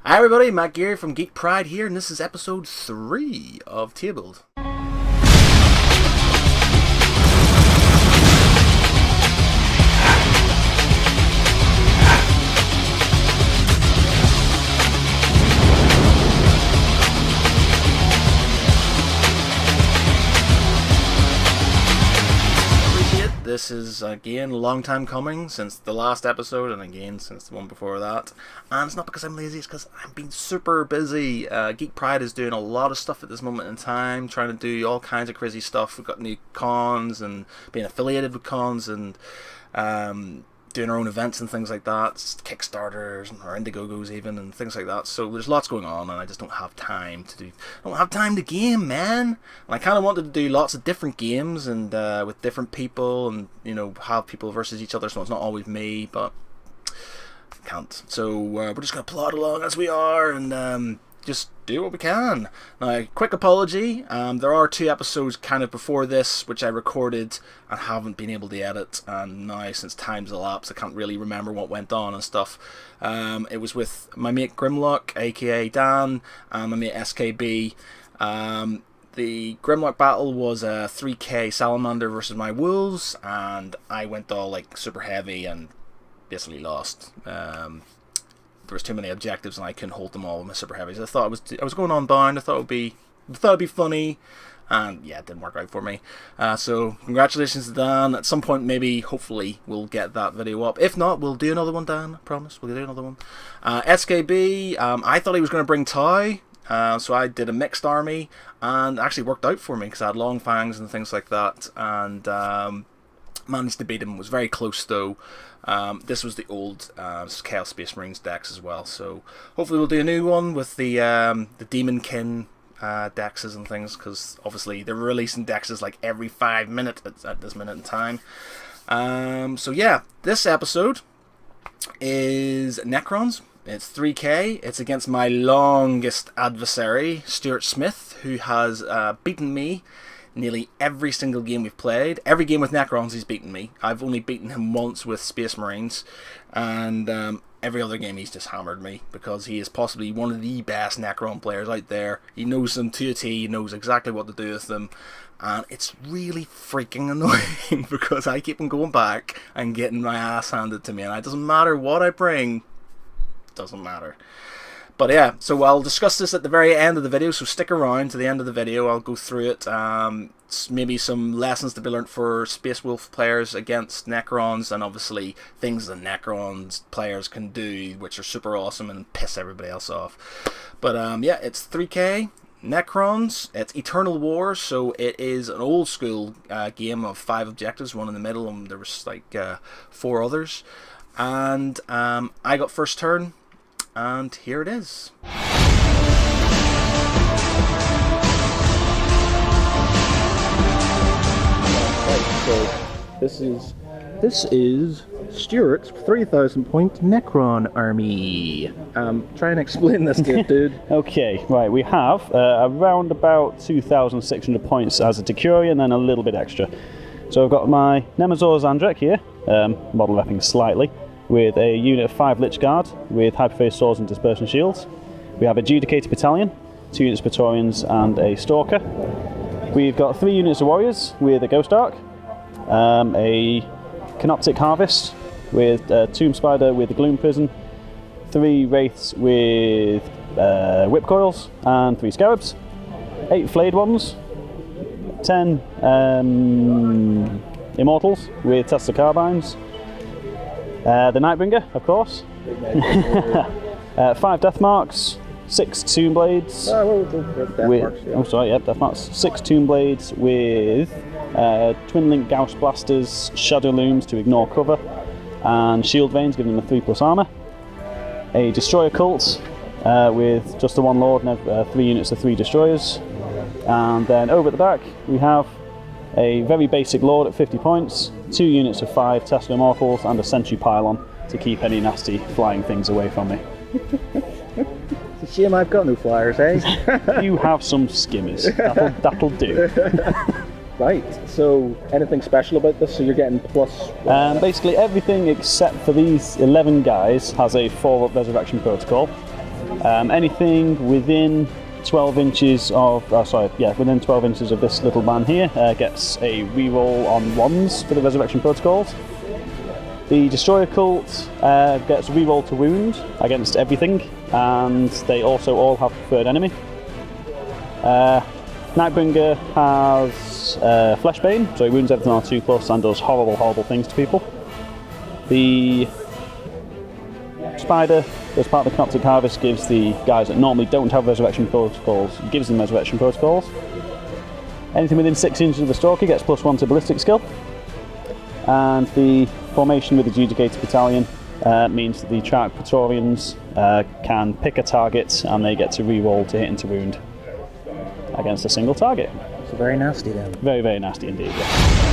Hi everybody, Matt Geary from Geek Pride here, and this is episode 3 of Tabled. This is, again, a long time coming since the last episode, and again since the one before that. And it's not because I'm lazy, it's because I've been super busy. Geek Pride is doing a lot of stuff at this moment in time, trying to do all kinds of crazy stuff. We've got new cons, and being affiliated with cons, and doing our own events and things like that, Kickstarters or Indiegogos even, and things like that. So there's lots going on, and I just don't have time to do. I don't have time to game, man. And I kind of wanted to do lots of different games and with different people, and have people versus each other. So it's not always me, but I can't. So we're just gonna plod along as we are, and just do what we can. Now, quick apology, there are 2 episodes kind of before this which I recorded and haven't been able to edit, and now since time's elapsed I can't really remember what went on and stuff. It was with my mate Grimlock, aka Dan, and my mate SKB. The Grimlock battle was a 3k Salamander versus my Wolves, and I went all like super heavy and basically lost. There was too many objectives and I couldn't hold them all with my super heavies. I thought I was going on bound. I thought it'd be funny, and yeah, it didn't work out for me. So congratulations to Dan. At some point, maybe, hopefully, we'll get that video up. If not, we'll do another one, Dan. I promise, we'll do another one. SKB, I thought he was going to bring Tau, so I did a mixed army, and it actually worked out for me because I had long fangs and things like that, and managed to beat him. Was very close though. This was the old Chaos Space Marines decks as well, so hopefully we'll do a new one with the Demonkin dexes and things, because obviously they're releasing dexes like every 5 minutes at this minute in time. So yeah, this episode is Necrons. It's 3k. It's against my longest adversary, Stuart Smith, who has beaten me nearly every single game we've played. Every game with Necrons he's beaten me. I've only beaten him once with Space Marines, and every other game he's just hammered me, because he is possibly one of the best Necron players out there. He knows them to a T, he knows exactly what to do with them, and it's really freaking annoying because I keep on going back and getting my ass handed to me, and it doesn't matter what I bring, it doesn't matter. But yeah, so I'll discuss this at the very end of the video, so stick around to the end of the video. I'll go through it, maybe some lessons to be learnt for Space Wolf players against Necrons, and obviously things that Necrons players can do, which are super awesome and piss everybody else off. But yeah, it's 3k, Necrons, it's Eternal War, so it is an old school game of 5 objectives, one in the middle, and there was like 4 others. And I got first turn. And here it is. So this is Stuart's 3,000 point Necron army. Try and explain this to dude. Okay, right, we have around about 2,600 points as a Decurion and then a little bit extra. So I've got my Nemazor Zandrek here, model repping slightly, with a unit of 5 Lich Guard with Hyperphase Swords and Dispersion Shields. We have a Judicator Battalion, 2 units of Praetorians and a Stalker. We've got 3 units of Warriors with a Ghost Arc, a Canoptic Harvest with a Tomb Spider with a Gloom Prison, 3 Wraiths with Whip Coils and 3 Scarabs, 8 Flayed Ones, 10 Immortals with Tesla Carbines, the Nightbringer, of course. 5 Death Marks, 6 Tomb Blades. Death Marks. 6 Tomb Blades with Twin Link Gauss Blasters, Shadow Looms to ignore cover, and Shield Veins, giving them a 3+ armor. A Destroyer Cult with just the 1 Lord and 3 units of 3 Destroyers. And then over at the back, we have a very basic Lord at 50 points, 2 units of 5 Tesla Immortals, and a Sentry Pylon to keep any nasty flying things away from me. It's a shame I've got no flyers, eh? You have some skimmers. That'll do. Right, so anything special about this? So you're getting plus... Basically everything except for these 11 guys has a 4-up Resurrection Protocol. Anything within 12 inches of, within 12 inches of this little man here gets a reroll on wands for the resurrection protocols. The Destroyer Cult gets reroll to wound against everything, and they also all have preferred enemy. Nightbringer has Fleshbane, so he wounds everything R2+ and does horrible, horrible things to people. The Spider, as part of the Coptic Harvest, gives the guys that normally don't have resurrection protocols, gives them resurrection protocols. Anything within 6 inches of the Stalker gets +1 to ballistic skill. And the formation with the Adjudicator Battalion means that the Chark Praetorians can pick a target and they get to reroll to hit and to wound against a single target. So very nasty then. Very, very nasty indeed, yeah.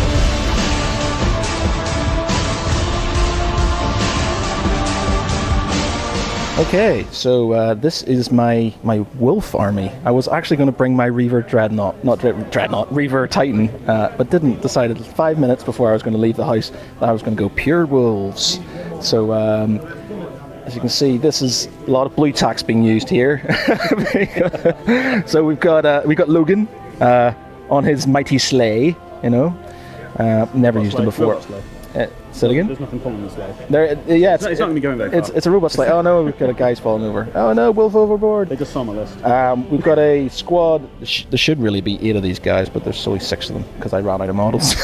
Okay, so this is my wolf army. I was actually going to bring my Reaver Reaver Titan, but didn't. Decided 5 minutes before I was going to leave the house that I was going to go pure wolves. So as you can see, this is a lot of blue tacks being used here. So we've got Logan on his mighty sleigh. You know, never used him before. Say it again? There's nothing pulling this way. It's not going to be going very far. It's a robot sleigh. Oh no, we've got a guy's falling over. Oh no, wolf overboard. They just saw my list. We've got a squad. There should really be 8 of these guys, but there's only 6 of them because I ran out of models.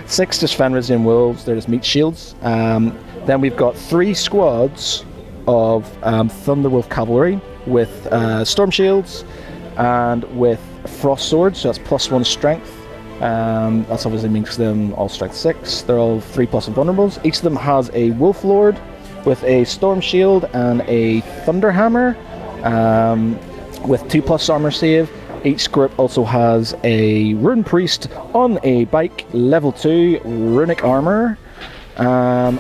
6 just Fenrisian wolves. They're just meat shields. Then we've got 3 squads of Thunderwolf cavalry with storm shields and with frost swords. So that's +1 strength. That's obviously makes them all strength 6. They're all 3+ invulnerables. Each of them has a wolf lord with a storm shield and a thunder hammer with 2+ armor save. Each group also has a rune priest on a bike, level 2 runic armor. The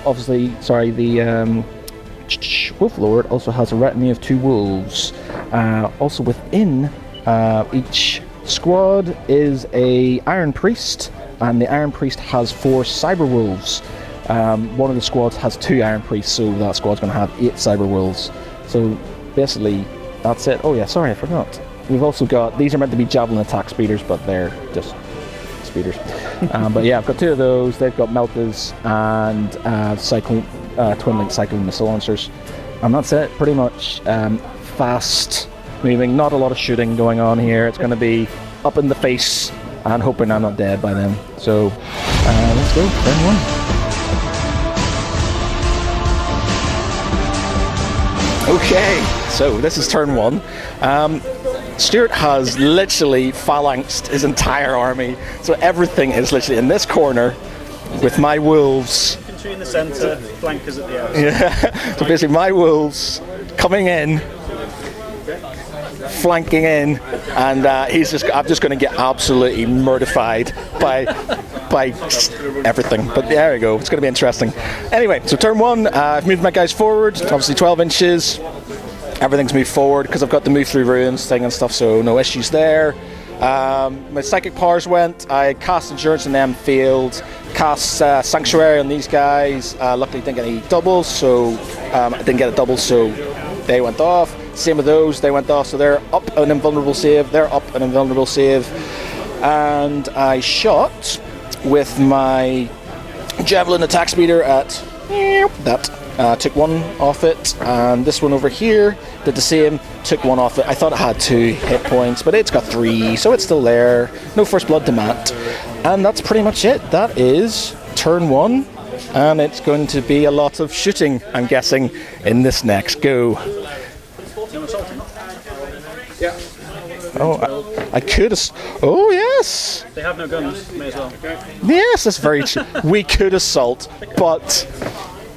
wolf lord also has a retinue of 2 wolves. Also within each squad is a Iron Priest, and the Iron Priest has 4 Cyber Wolves. One of the squads has 2 Iron Priests, so that squad's going to have 8 Cyber Wolves. So basically, that's it. Oh yeah, sorry, I forgot. We've also got, these are meant to be Javelin attack speeders, but they're just speeders. But yeah, I've got 2 of those. They've got Meltas and Twin-Link Cyclone Missile Launchers. And that's it, pretty much. Fast moving, not a lot of shooting going on here. It's going to be up in the face and hoping I'm not dead by then. So let's go, turn 1. Okay, so this is turn 1. Stuart has literally phalanxed his entire army, so everything is literally in this corner with my wolves. Infantry in the centre, flankers at the outside. Yeah, so basically my wolves coming in, flanking in, and I'm just going to get absolutely mortified by everything. But there we go, it's going to be interesting. Anyway, so turn 1, I've moved my guys forward, obviously 12 inches. Everything's moved forward because I've got the move through ruins thing and stuff, so no issues there. My psychic powers went. I cast endurance on them, failed. Cast sanctuary on these guys. Luckily didn't get any doubles, so I didn't get a double, so they went off. Same with those, they went off, so they're up an invulnerable save. They're up an invulnerable save. And I shot with my javelin attack speeder at that. Took 1 off it, and this one over here did the same, took 1 off it. I thought it had 2 hit points, but it's got 3, so it's still there. No first blood to Matt. And that's pretty much it. That is turn 1, and it's going to be a lot of shooting, I'm guessing, in this next go. Yeah. Oh, I could have... Oh, yes! They have no guns, may as well. Yes, that's very true. We could assault, but...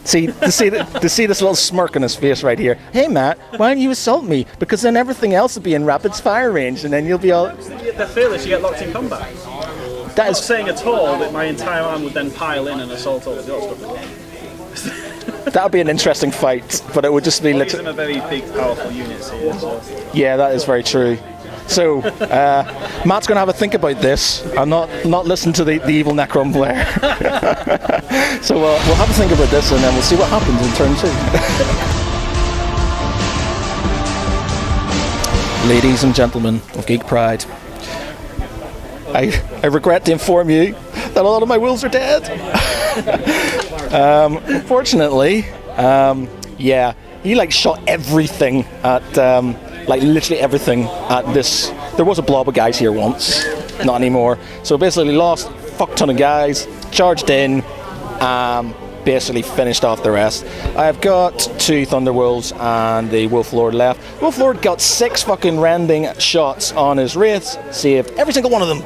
to see this little smirk on his face right here. Hey Matt, why don't you assault me? Because then everything else will be in rapid fire range, and then you'll be all... They're fearless, you get locked in combat. That I'm is not saying at all that my entire arm would then pile in and assault all of the other stuff. That would be an interesting fight, but it would just be literally... These are very big, powerful units here, so... Yeah, that is very true. So, Matt's going to have a think about this and not listen to the evil Necron player. So we'll have a think about this, and then we'll see what happens in turn 2. Ladies and gentlemen of Geek Pride, I regret to inform you that a lot of my wolves are dead. Unfortunately, yeah, he like shot everything at, like literally everything at this. There was a blob of guys here once, not anymore. So basically lost a fuck ton of guys, charged in, basically finished off the rest. I've got 2 Thunderwolves and the Wolf Lord left. Wolf Lord got 6 fucking rending shots on his wraiths, saved every single one of them.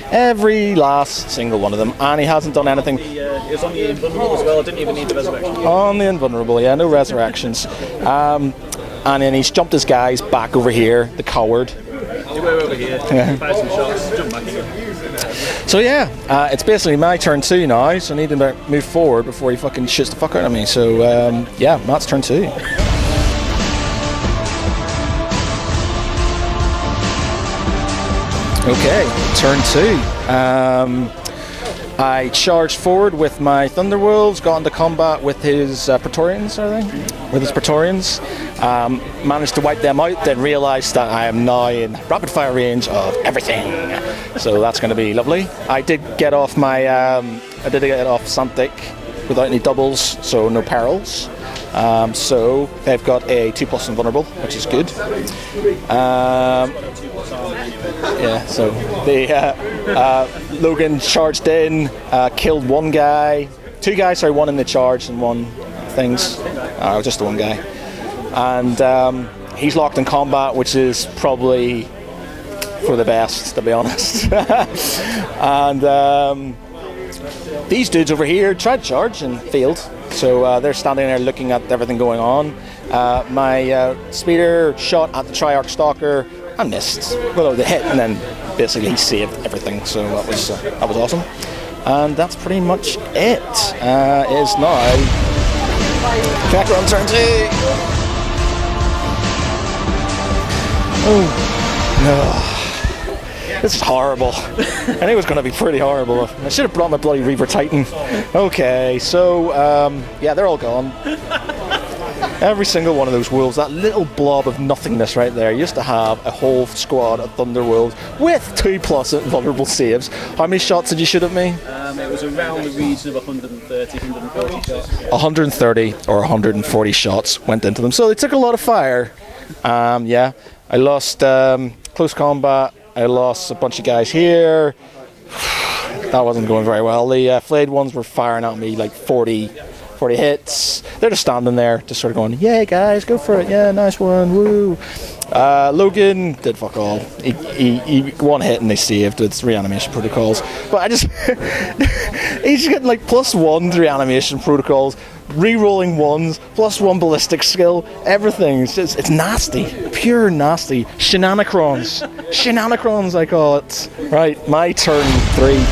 Every last single one of them, and he hasn't done anything. He was on the Invulnerable as well, didn't even need the resurrection. On the Invulnerable, yeah, no resurrections. And then he's jumped his guys back over here, the coward. They were over here, fire some shots, jump back again. So yeah, it's basically my turn 2 now, so I need to move forward before he fucking shoots the fuck out of me. So yeah, Matt's turn 2. Okay, turn 2. I charged forward with my Thunderwolves, got into combat with his Praetorians, are they? With his Praetorians. Managed to wipe them out, then realised that I am now in rapid fire range of everything. So that's going to be lovely. I did get off my, Santic without any doubles, so no perils. So they've got a 2+ invulnerable, which is good. Yeah, so the Logan charged in, killed 1 guy, 2 guys, sorry, 1 in the charge and 1 things, just the 1 guy. And he's locked in combat, which is probably for the best, to be honest. And these dudes over here tried to charge and failed. So they're standing there looking at everything going on. My speeder shot at the Triarch Stalker and missed. Well, the hit, and then basically he saved everything. So that was awesome. And that's pretty much it. It is now Connector on turn 2. Oh no. This is horrible. I knew it was going to be pretty horrible. I should have brought my bloody Reaver Titan. Okay, so, yeah, they're all gone. Every single one of those wolves, that little blob of nothingness right there, used to have a whole squad of Thunderwolves with 2+ vulnerable saves. How many shots did you shoot at me? It was around the region of 130, 140 shots. 130 or 140 shots went into them. So they took a lot of fire. Yeah, I lost close combat. I lost a bunch of guys here. That wasn't going very well. The flayed ones were firing at me like 40 hits. They're just standing there, just sort of going, yeah, guys, go for it. Yeah, nice one. Woo. Logan did fuck all. He 1 hit and they saved with reanimation protocols. But I just... he's getting like +1 reanimation protocols, re-rolling 1s, +1 ballistic skill, everything. It's nasty. Pure nasty. Shenanacrons. Shenanacrons, I call it. Right, my turn 3.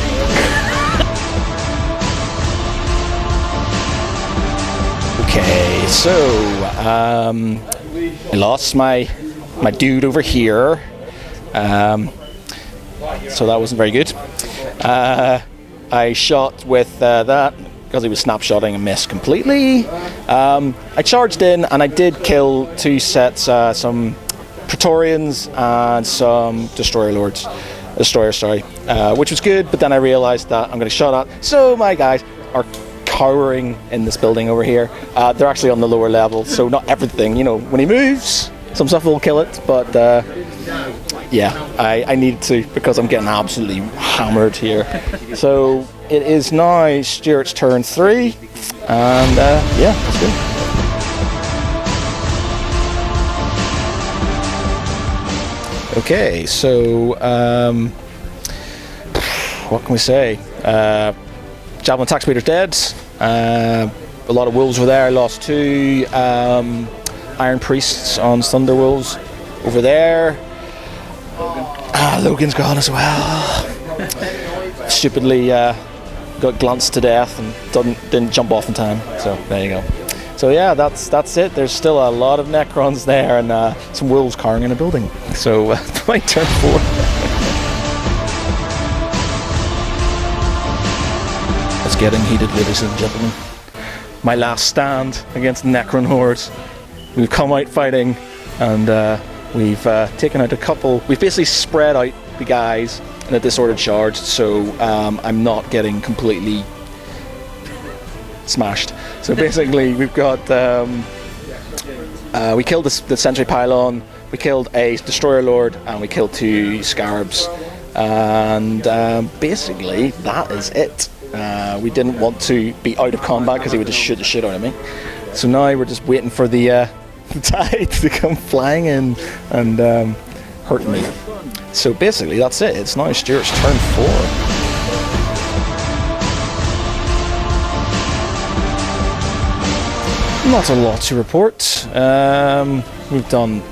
Okay, so I lost my dude over here, so that wasn't very good. I shot with that because he was snapshotting and missed completely. I charged in and I did kill 2 sets, some Praetorians and some Destroyers, which was good, but then I realised that I'm going to shot at. So my guys are cowering in this building over here. They're actually on the lower level, so not everything, you know, when he moves, some stuff will kill it, but yeah, I need to, because I'm getting absolutely hammered here. So it is now Stuart's turn 3, and yeah, let's go. Okay, so what can we say? Javelin attack speeder's dead. A lot of wolves were there. I lost 2 Iron Priests on Thunderwolves over there. Logan's gone as well. Stupidly got glanced to death and didn't jump off in time. So there you go. So yeah, that's it. There's still a lot of Necrons there and some wolves cowering in a building. So my turn 4. It's getting heated, ladies and gentlemen. My last stand against the Necron hordes. We've come out fighting, and We've taken out a couple. We've basically spread out the guys in a disordered charge, so I'm not getting completely smashed. So basically, we've got we killed the sentry pylon, we killed a destroyer lord, and we killed 2 scarabs. And basically, that is it. We didn't want to be out of combat because he would just shoot the shit out of me. So now we're just waiting for the tide to come flying in and hurt me. So basically, that's it. It's now Stuart's turn 4. Not a lot to report. We've done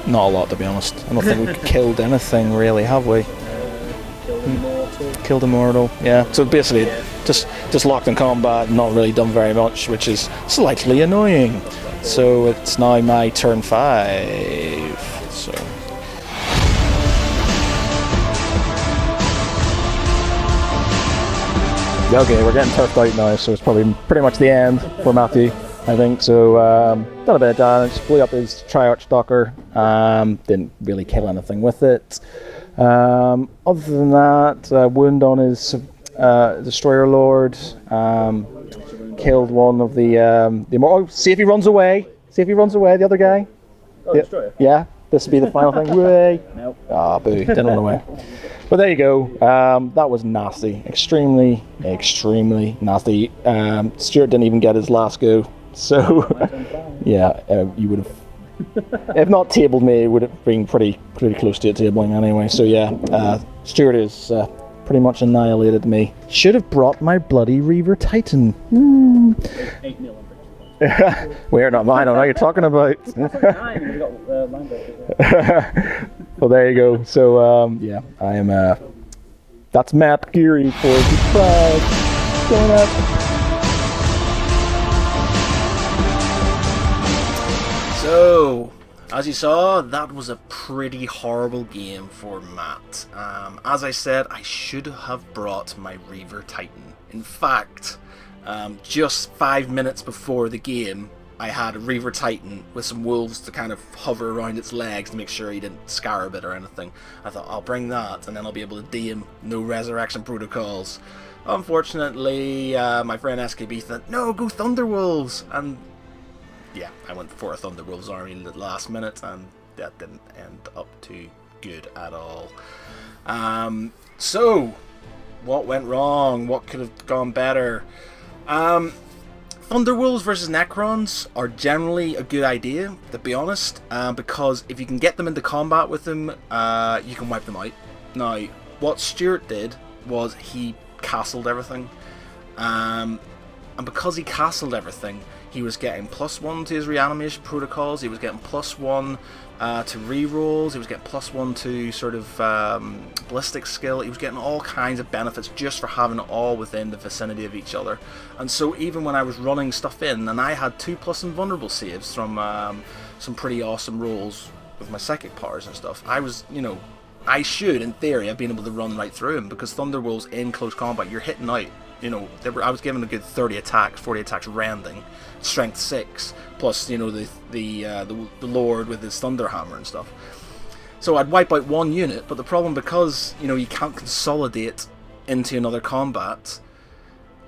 not a lot, to be honest. I don't think we've killed anything really, have we? Killed Immortal, yeah. So basically, just locked in combat, not really done very much, which is slightly annoying. So it's now my turn 5. So. Okay, we're getting turfed out now, so it's probably pretty much the end for Matthew, I think. So done a bit of damage, blew up his Triarch Docker, didn't really kill anything with it. Other than that, wound on his Destroyer Lord, killed one of the Immortal. Oh, see if he runs away. See if he runs away, the other guy. Oh, Destroyer? Yeah, this would be the final thing. Way. Nope. Ah, boo, didn't run away. But there you go. That was nasty. Extremely, extremely nasty. Stuart didn't even get his last go. So, yeah, you would have, if not tabled me, it would have been pretty close to it tabling anyway. So yeah, Stuart is pretty much annihilated me. Should have brought my bloody Reaver Titan. 8-0. We're not mine. I don't know what you're talking about. Well, there you go. So yeah, I am. That's Matt Geary for Geek Pride. Going up. So, as you saw, that was a pretty horrible game for Matt. As I said, I should have brought my Reaver Titan. In fact, just 5 minutes before the game, I had a Reaver Titan with some wolves to kind of hover around its legs to make sure he didn't scarab it or anything. I thought, I'll bring that, and then I'll be able to DM no resurrection protocols. Unfortunately, my friend SKB said, no, go Thunderwolves! And yeah, I went for a Thunderwolves army at the last minute, and that didn't end up too good at all. So, what went wrong? What could have gone better? Thunderwolves versus Necrons are generally a good idea, to be honest, because if you can get them into combat with them, you can wipe them out. Now, what Stuart did was he castled everything, and because he castled everything, he was getting +1 to his reanimation protocols, he was getting +1 to rerolls, he was getting +1 to sort of ballistic skill, he was getting all kinds of benefits just for having it all within the vicinity of each other. And so even when I was running stuff in, and I had 2+ invulnerable saves from some pretty awesome rolls with my psychic powers and stuff, I was, you know, I should, in theory, have been able to run right through him, because Thunderwolves in close combat, you're hitting out. You know, I was given a good 30 attacks, 40 attacks rending, strength 6, plus, you know, the Lord with his Thunderhammer and stuff. So I'd wipe out one unit, but the problem, because, you know, you can't consolidate into another combat,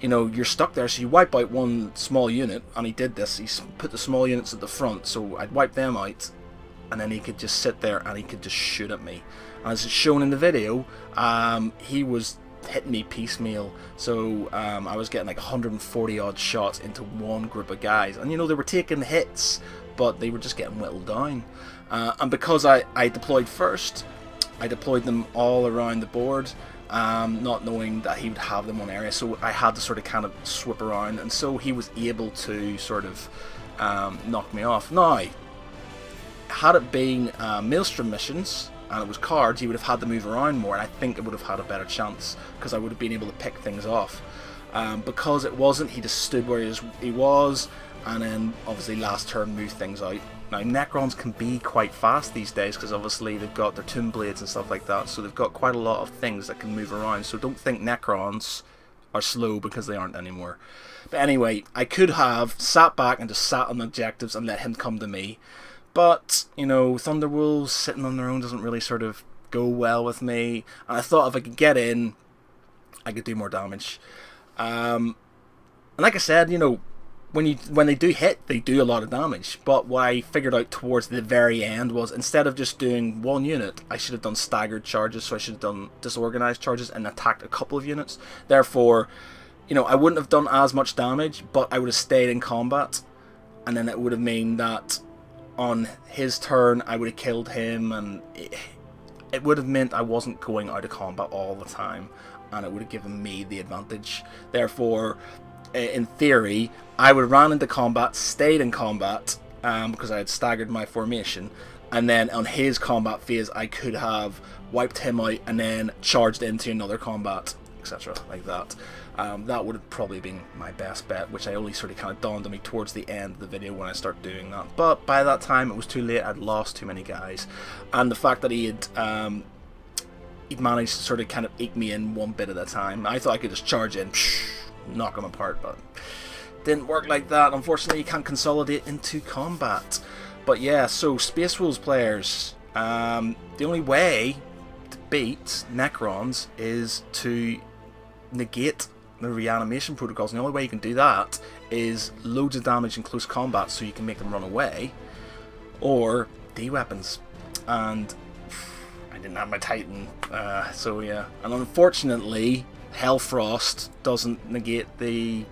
you know, you're stuck there, so you wipe out one small unit, and he did this, he put the small units at the front, so I'd wipe them out, and then he could just sit there and he could just shoot at me. And as it's shown in the video, he was hitting me piecemeal, so I was getting like 140 odd shots into one group of guys, and you know, they were taking hits, but they were just getting whittled down. And because I deployed first, I deployed them all around the board, not knowing that he would have them on area, so I had to sort of kind of swip around, and so he was able to sort of knock me off. Now, had it been Maelstrom missions and it was cards, he would have had to move around more, and I think it would have had a better chance, because I would have been able to pick things off. Because it wasn't, he just stood where he was, and then obviously last turn moved things out. Now, Necrons can be quite fast these days, because obviously they've got their Tomb Blades and stuff like that, so they've got quite a lot of things that can move around, so don't think Necrons are slow, because they aren't anymore. But anyway, I could have sat back and just sat on objectives and let him come to me, But, you know, Thunderwolves sitting on their own doesn't really sort of go well with me. And I thought if I could get in, I could do more damage. And like I said, you know, when they do hit, they do a lot of damage. But what I figured out towards the very end was instead of just doing one unit, I should have done staggered charges. So I should have done disorganized charges and attacked a couple of units. Therefore, you know, I wouldn't have done as much damage, but I would have stayed in combat. And then it would have meant that on his turn, I would have killed him. And it would have meant I wasn't going out of combat all the time. And it would have given me the advantage. Therefore, in theory, I would have ran into combat, stayed in combat, because I had staggered my formation, and then on his combat phase I could have wiped him out and then charged into another combat, etc. like that. That would have probably been my best bet, which I only sort of kind of dawned on me towards the end of the video when I started doing that. But by that time it was too late, I'd lost too many guys, and the fact that he'd managed to sort of kind of eke me in one bit at a time. I thought I could just charge in, knock them apart, but didn't work like that. Unfortunately, you can't consolidate into combat. But yeah, so Space Wolves players, the only way to beat Necrons is to negate the reanimation protocols, and the only way you can do that is loads of damage in close combat so you can make them run away, or D-weapons. And I didn't have my Titan, so yeah. And unfortunately, Hellfrost doesn't negate the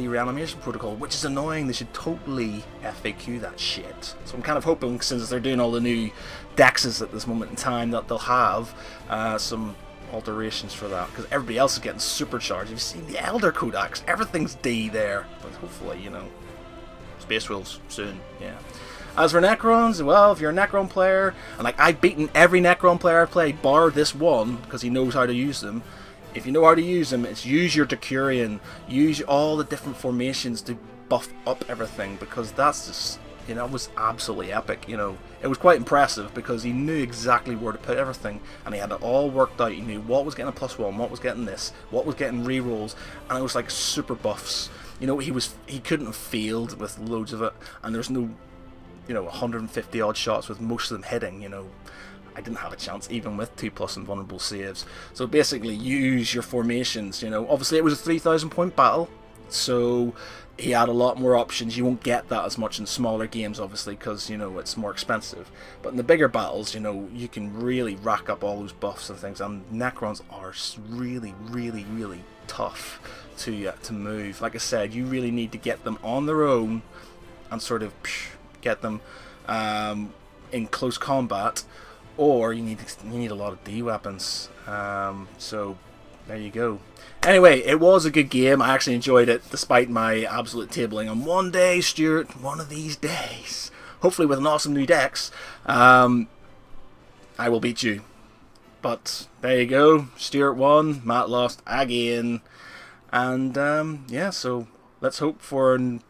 reanimation protocol, which is annoying. They should totally FAQ that shit. So I'm kind of hoping, since they're doing all the new dexes at this moment in time, that they'll have some alterations for that, because everybody else is getting supercharged. You've seen the Elder Codex, everything's D there, but hopefully, you know, Space Wolves soon, yeah. As for Necrons, well, if you're a Necron player, and like I've beaten every Necron player I've played, bar this one, because he knows how to use them. If you know how to use them, it's use your Decurion, use all the different formations to buff up everything, because that's just, you know, it was absolutely epic, you know. It was quite impressive, because he knew exactly where to put everything, and he had it all worked out. He knew what was getting a +1, what was getting this, what was getting rerolls, and it was like super buffs. You know, he couldn't have failed with loads of it, and there's no, you know, 150 odd shots with most of them hitting. You know, I didn't have a chance even with 2+ invulnerable saves. So basically use your formations, you know. Obviously it was a 3,000 point battle, so he had a lot more options. You won't get that as much in smaller games, obviously, because, you know, it's more expensive. But in the bigger battles, you know, you can really rack up all those buffs and things, and Necrons are really, really, really tough to move. Like I said, you really need to get them on their own and sort of get them in close combat, or you need a lot of D weapons. So there you go. Anyway, it was a good game. I actually enjoyed it despite my absolute tabling. And one day, Stuart, one of these days, hopefully with an awesome new dex, I will beat you. But there you go. Stuart won, Matt lost again. And yeah, so let's hope for an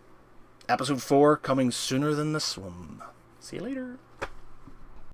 episode 4 coming sooner than this one. See you later.